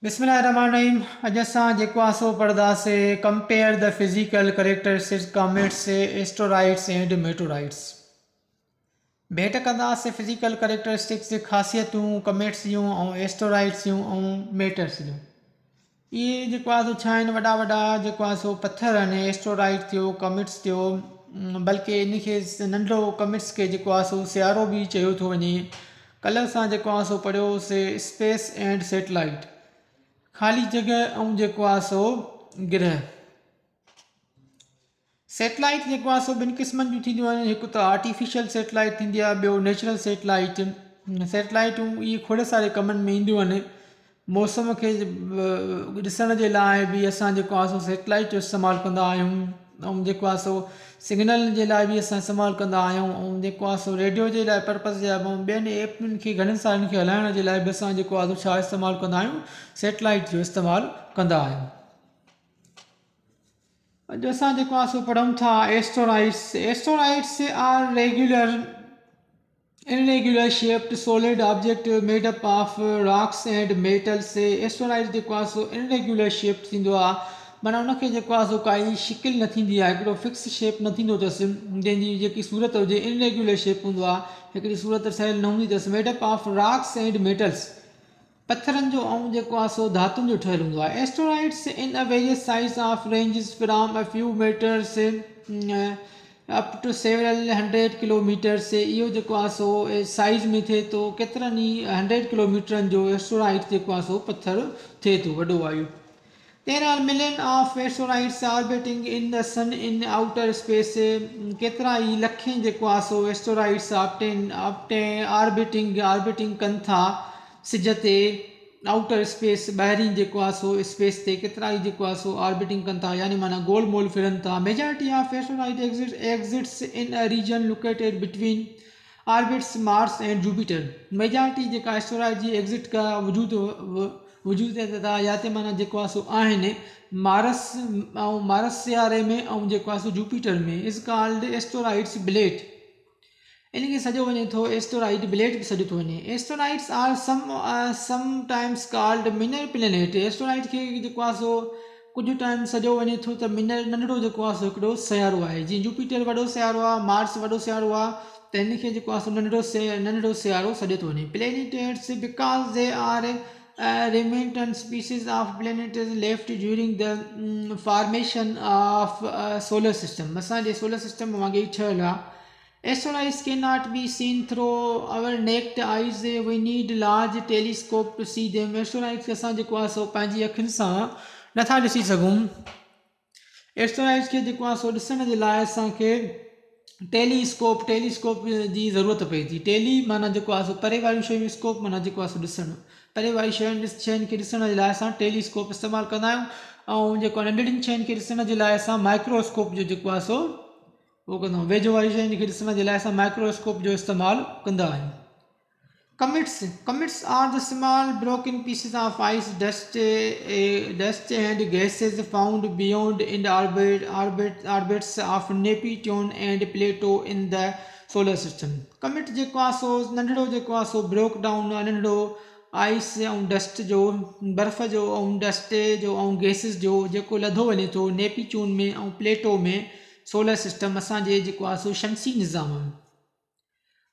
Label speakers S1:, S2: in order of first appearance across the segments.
S1: बिस्मिल्लाहिर्रहमानिर्रहीम। अॼु असां जेको आहे सो पढ़ंदासीं compare the physical characteristics comets asteroids and meteoroids. भेट कंदासीं फिज़िकल करेक्टरिस्टिक्स जी ख़ासियतूं कमेट्स जूं ऐं एस्टेरॉइड्स जूं ऐं मेटर्स जूं। इहे जेको आहे सो छा आहिनि, वॾा वॾा जेको आहे सो पथर आहिनि। एस्टेरॉइड थियो, कमेट्स थियो, बल्कि इनखे नंढो कमेट्स खे जेको आहे सो सियारो बि चयो थो वञे। कल्ह असां जेको आहे सो पढ़ियोसीं स्पेस एंड सैटेलाइट, ख़ाली जॻह ऐं जेको आहे सो ग्रह। सैटेलाइट जेको आहे सो ॿिनि क़िस्मनि जूं थींदियूं आहिनि। हिकु त आर्टिफिशियल सैटेलाइट थींदी आहे, ॿियो नेचुरल सैटेलाइट। सैटेलाइटूं इहे खोड़ सारे कमनि में ईंदियूं आहिनि। मौसम खे ॾिसण जे लाइ बि असां जेको आहे सो सैटेलाइट जो इस्तेमालु कंदा आहियूं, ऐं जेको आहे सो सिग्नल जे लाइ बि असां इस्तेमालु कंदा आहियूं, ऐं जेको आहे सो रेडियो जे लाइ पर्पज़ जा ॿियनि एपनि खे घणनि सालनि खे हलाइण जे लाइ बि असां जेको आहे सो छा इस्तेमालु कंदा आहियूं, सैटेलाइट जो इस्तेमालु कंदा आहियूं। अॼु असां जेको आहे सो पढ़ूं था asteroids. Asteroids are irregular shaped solid object made up of rocks and metals। Asteroid जेको आहे सो irregular shaped थींदो आहे, माना उनखे जेको आहे सो काई शिकिल न थींदी आहे, हिकिड़ो फिक्स शेप न थींदो अथसि, जंहिंजी जेकी सूरत हुजे इनरेग्युलर शेप हूंदो आहे, हिकिड़ी सूरत ठहियल न हूंदी अथसि। Made up of rocks and metals, पत्थरनि जो ऐं जेको आहे सो धातुनि जो ठहियलु हूंदो आहे। Asteroids in a various size of ranges from a few metres up to several 100 kilometres. इहो जेको आहे सो साइज़ में थिए थो, केतिरनि ई 100 किलोमीटरनि जो एस्टेरॉइड जेको आहे सो पत्थर थिए थो, वॾो आहे इहो। There are million of asteroids orbiting in the sun in outer space। केतिरा ई लखें जेको आहे सो एस्टेरॉइड्स ऑर्बिटिंग कनि था सिज ते, आउटर स्पेस ॿाहिरीं जेको आहे सो स्पेस ते केतिरा ई जेको आहे सो ऑर्बिटिंग कनि था, यानी माना गोल मोल फिरनि था। Majority of asteroid exits in a region located between orbits Mars and Jupiter. Majority जेका एस्टेरॉइड जी एग्ज़िट का वजूद था, या ते माना जेको आहे सो आहिनि मारस सियारे में ऐं जेको आहे सो जुपिटर में। Is called asteroids belt. इनखे सॼो वञे थो एस्टेरॉइड बेल्ट बि सॾियो थो वञे। Asteroids are sometimes called minor planet. Asteroid खे जेको आहे सो कुझु टाइम सॼो वञे थो त मिनर नंढड़ो जेको आहे सो हिकिड़ो सियारो आहे। जीअं जुपिटर वॾो सियारो आहे, मार्स वॾो सियारो आहे, त हिनखे जेको आहे सो नंढड़ो सियारो सॾियो थो वञे। Planets because they are remnant species of planets left during the formation of solar system। असांजे सोलर सिस्टम वांगुरु ई ठहियल आहे। Asteroids cannot be seen through our naked eyes। We need large telescope to see them। Asteroids खे असां जेको आहे सो पंहिंजी अखियुनि सां नथा ॾिसी सघूं। एस्टेरॉइड्स खे जेको आहे सो ॾिसण जे लाइ असांखे टेलीस्कोप जी ज़रूरत पए थी। टेली माना जेको आहे सो परे वारियूं शयूं, स्कोप माना जेको आहे सो ॾिसणु। परे वारी शयुनि खे ॾिसण जे लाइ असां टेलीस्कोप इस्तेमालु कंदा आहियूं, ऐं जेको नंढड़ियुनि शयुनि खे ॾिसण जे लाइ असां माइक्रोस्कोप जो जेको आहे सो उहो कंदा आहियूं। वेझो वारी शयुनि खे ॾिसण जे लाइ असां माइक्रोस्कोप जो इस्तेमालु कंदा आहियूं। Comets are the small broken pieces of ice, dust and gases found beyond in the orbits of Neptune and Pluto in the solar system। Commit जेको आहे सो नंढड़ो जेको आहे सो ब्रोक डाउन आहे, नंढड़ो आइस ऐं डस्ट जो, बर्फ़ जो ऐं डस्ट जो ऐं गैसिस जो जेको लधो वञे थो नेपच्यून में ऐं प्लेटो में, सोलर सिस्टम असांजे जेको आहे सो शमसी निज़ाम में।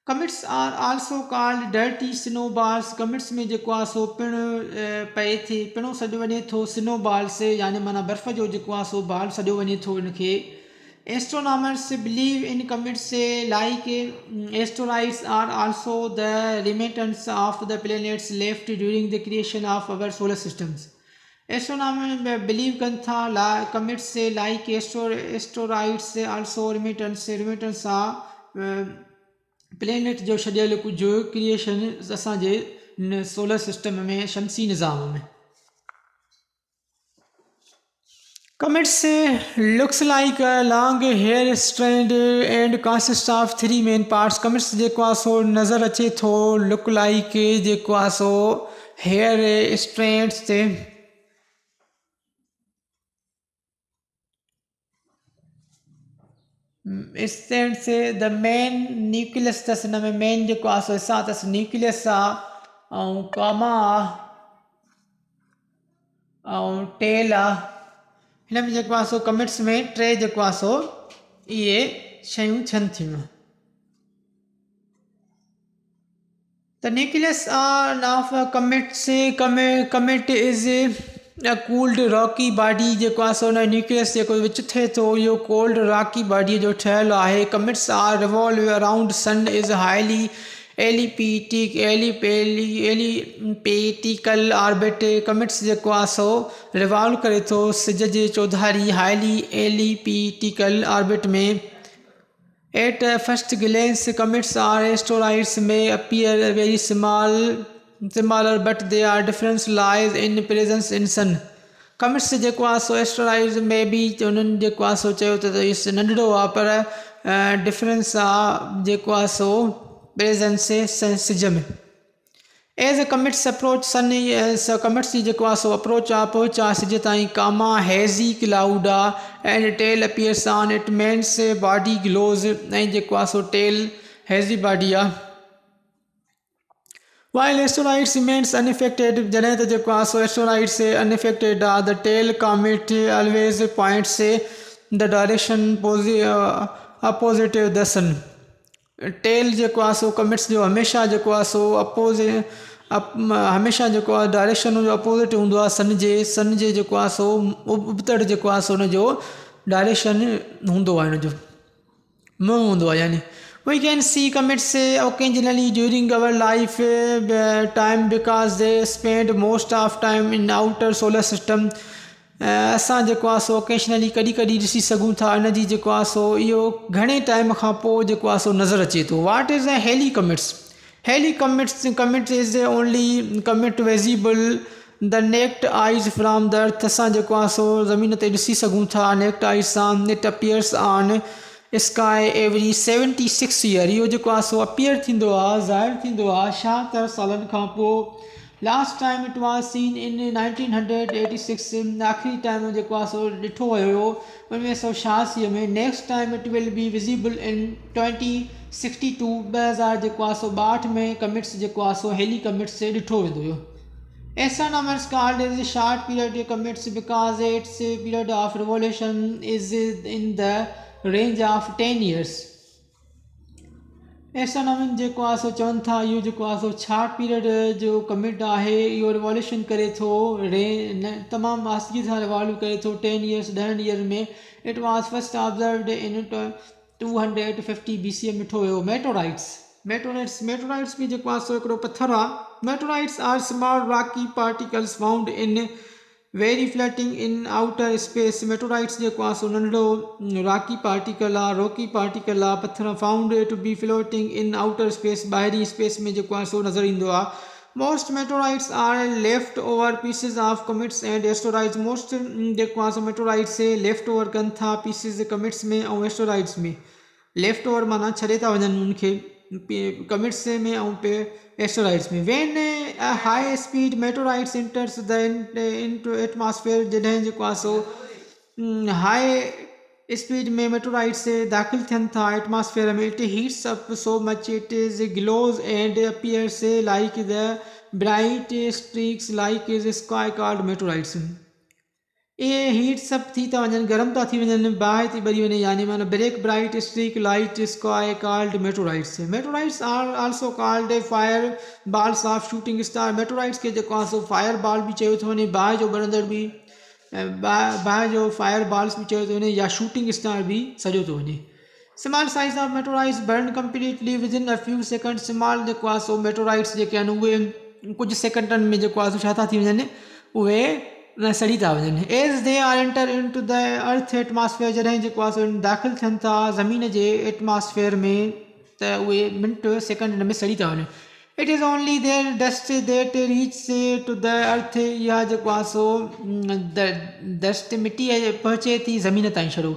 S1: Comets are also called dirty snowballs. Comets में जेको आहे सो पिणु पए थी, पिणो सॼो वञे थो स्नोबॉल्स, यानी माना बर्फ़ जो जेको आहे सो बाल सॼो वञे थो इनखे। Astronomers believe in comets like asteroids are also the remnants of the planets left during the creation of our solar systems। Astronomer believe कनि था commits like asteroids also remittance आहे प्लेनेट जो छॾियल कुझु क्रिएशन असांजे सोलर सिस्टम में, शमसी निज़ाम में। Comets looks like a long hair strand and consists of 3 main parts। Commits जेको आहे सो नज़र अचे थो लुक लाइक जेको आहे सो हेयर स्ट्रैंड्स ते। स्ट्रैंड्स द मेन न्यूक्लियस अथसि, हिन में मेन जेको आहे सो हिसा अथसि न्यूक्लियस आहे, ऐं कामा आहे, ऐं टेल आहे। हिन में जेको आहे सो कमिट्स में 3 जेको आहे सो इहे शयूं थियनि थियूं। The nucleus of comet is a cooled rocky body जेको आहे सो हुन न्यूक्लियस जेको विच थिए थो इहो कोल्ड रॉकी बॉडी जो ठहियलु आहे। Comets are revolve around sun is highly elliptical orbit. Comets जेको आहे सो रिवॉल्व करे थो सिज जे चौधारी हाईली एलिप्टिकल ऑर्बिट में। At first glance, comets or asteroids may appear very smaller, but their difference lies in presence in sun. Comets जेको आहे सो एस्ट्रोइड्स में बि उन्हनि जेको आहे सो चयो त इहो नंढड़ो आहे, पर डिफरेंस आहे जेको आहे सो प्रेजेंस सिज में। As the comets approach sun, comets जी जेको आहे सो अप्रोच आहे पहुच आहे सिज ताईं, कामा हेज़ी क्लाउड आहे and tail appears on it main's body glows, ऐं जेको आहे सो टेल हेज़ी बॉडी आहे। While asteroids remains unaffected, जॾहिं त जेको आहे सो एस्ट्रोइड्स unaffected आहे, the tail comet always points the direction opposite the sun. Tail जेको आहे सो कमिट्स जो हमेशह जेको आहे सो हमेशह जेको आहे डायरेक्शन हुनजो अपोज़िट हूंदो आहे सन जे जेको आहे सो उबतड़ जेको आहे सो हुनजो डायरेक्शन हूंदो आहे, हुनजो मुंहुं हूंदो आहे। यानी we can see comets occasionally during our life time because they spend most of time in outer solar system. असां जेको आहे सो ओकेशनली कॾहिं कॾहिं ॾिसी सघूं था, इन जी जेको आहे सो इहो घणे टाइम खां पोइ जेको आहे सो नज़र अचे थो। What is a Halley comets? Halley comet is only comet visible the naked eyes from the earth. असां जेको आहे सो ज़मीन ते ॾिसी सघूं था नेक्ड आइज़ सां। It appears on sky every 76 year. इहो जेको आहे सो अपीयर थींदो आहे, ज़ाहिर थींदो आहे 76 सालनि खां पोइ। Last time it was seen in 1986। आख़िरी टाइम जेको आहे सो ॾिठो वियो हो 1986 में। Next time it will be visible इन 2062। 2000 जेको आहे सो 62 में कमिट्स जेको आहे सो हेली कमिट्स ॾिठो वेंदो हुयो। Astronomers called as a short period comets because its period of revolution is in the range of 10 years. Astronomer जेको आहे सो चवनि था इहो जेको आहे सो शॉर्ट पीरियड जो कमिट आहे, इहो रिवॉल्यूशन करे थो तमामु आसानी सां रिवॉल्व करे थो 10 ईयर्स 10 ईयर में। It was first observed in 250 BCE में ॾिठो वियो। मेटोराइट्स बि जेको आहे सो हिकिड़ो पथर आहे। Meteorites are small rocky particles found in very floating in outer space. मेटोराइट्स जेको आहे सो नंढड़ो रॉकी पार्टिकल आहे, पथर found to be floating in outer space, ॿाहिरी स्पेस में जेको आहे सो नज़र ईंदो आहे। Most meteorites are left over pieces of comets and asteroids. Most जेको आहे सो मेटोराइट्स लेफ्ट ओवर कनि था पीसिस कमिट्स में ऐं एस्ट्रोइड्स में। लेफ्ट ओवर माना छॾे था वञनि उनखे कमिट्स में ऐं एस्ट्रोइड्स में। When high speed meteorites enters the into atmosphere, जॾहिं जेको आहे सो हाई स्पीड में मेटोराइट्स दाख़िल थियनि था एटमॉस्फेयर में, it heats up so much it is glows and appears like the bright streaks like is sky called meteorites. इहे हीट सभु थी था वञनि, गर्म था थी वञनि, बाहि थी ॿरी वञे, यानी माना break bright streak light sky called meteorites. Meteorites are also called fire balls of shooting star. Meteorites खे जेको आहे सो फायर बॉल बि चयो थो वञे, बाहि जो ॿरंदड़ बि, बाहि जो फायर बॉल्स बि चयो थो वञे, या शूटिंग स्टार बि सॼो थो वञे। Small size of meteorites burn completely with in a few second. Small जेको आहे सो मेटोराइट्स जेके आहिनि उहे कुझु सेकंडनि में जेको आहे सो छा था थी वञनि, उहे सड़ी था वञनि। As they are enter into the earth atmosphere, जॾहिं जेको आहे सो दाख़िल थियनि था ज़मीन जे एटमॉस्फेयर में, त उहे मिंट सेकंड में सड़ी था वञनि। It is only their dust that reach to the earth. इहा जेको आहे सो डस्ट मिटी पहुचे थी ज़मीन ताईं छड़ो।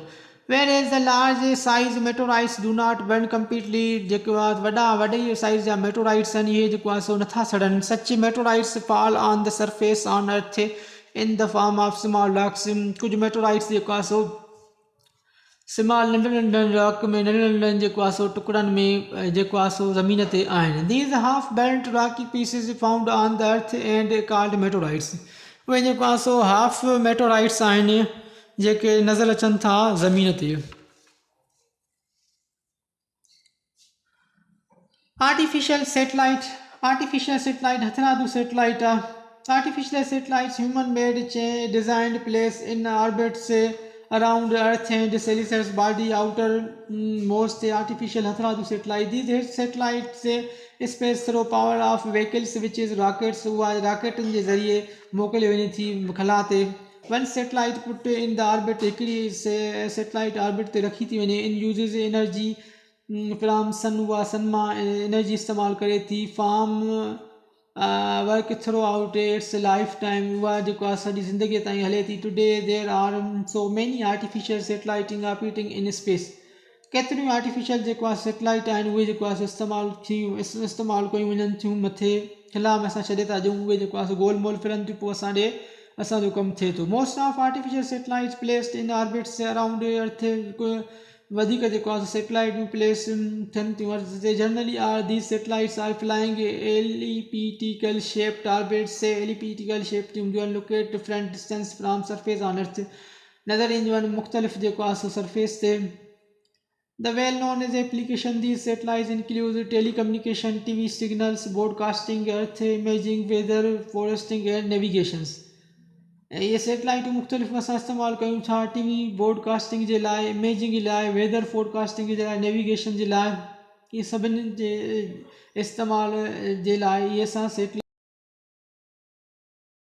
S1: Whereas the large size meteorites do not burn completely. जेको आहे वॾे साइज़ जा मेटोराइट्स आहिनि, इहे जेको आहे सो नथा सड़नि। Such meteorites fall on the surface on earth in the form of small rocks. कुझु मेटोराइट्स जेको आहे सो स्मॉल नंढनि रॉक में, नंढनि जेको आहे सो टुकड़नि में जेको आहे सो ज़मीन ते आहिनि। These half burnt rocky pieces found on the earth and called meteorites. उहे जेको आहे सो हाफ मेटोराइट्स आहिनि जेके नज़र अचनि था ज़मीन ते। आर्टिफिशियल सेटेलाइट हथरादू सेटेलाइट आहे। Artificial satellites human made designed place in orbits around earth and celestial body outer most artificial हथरादू satellite these satellites space through power of vehicles which is rockets उहा रॉकेटनि जे ज़रिए मोकिले वञे थी खला ते। One satellite put in the orbit हिकिड़ी satellite orbit ते रखी थी वञे इन यूज़िस एनर्जी फ्राम सन उहा सन मां एनर्जी इस्तेमालु करे थी form work throughout its lifetime उहा जेको आहे सॼी ज़िंदगीअ ताईं हले थी। Today there are so many artificial satellites operating in space केतिरियूं आर्टिफिशियल जेको आहे सेटेलाइट आहिनि उहे जेको आहे इस्तेमालु कयूं वञनि थियूं मथे खिला में असां छॾे था ॾियूं उहे जेको आहे गोल मोल फिरनि थियूं पोइ असांजो कमु थिए थो। Most of artificial satellites placed in orbits around earth वधीक जेको आहे सेटेलाइटूं प्लेस थियनि थियूं generally are these satellites are flying elliptical shaped orbits elliptical shape जी हूंदियूं आहिनि locate different distance from surface on earth नज़र ईंदियूं आहिनि मुख़्तलिफ़ जेको आहे सो सरफेस ते। The well-known is application these satellites include telecommunication, TV signals, broadcasting, earth imaging, weather, forecasting and navigations। ये सेटेलाइटूं मुख़्तलिफ़ असां इस्तेमालु कयूं था टीवी ब्रॉडकास्टिंग जे लाइ, इमेजिंग जे लाइ, वेदर फोरकास्टिंग जे लाइ, नेविगेशन जे लाइ, इहे सभिनी जे इस्तेमाल जे लाइ इहे असां सेटेलाइट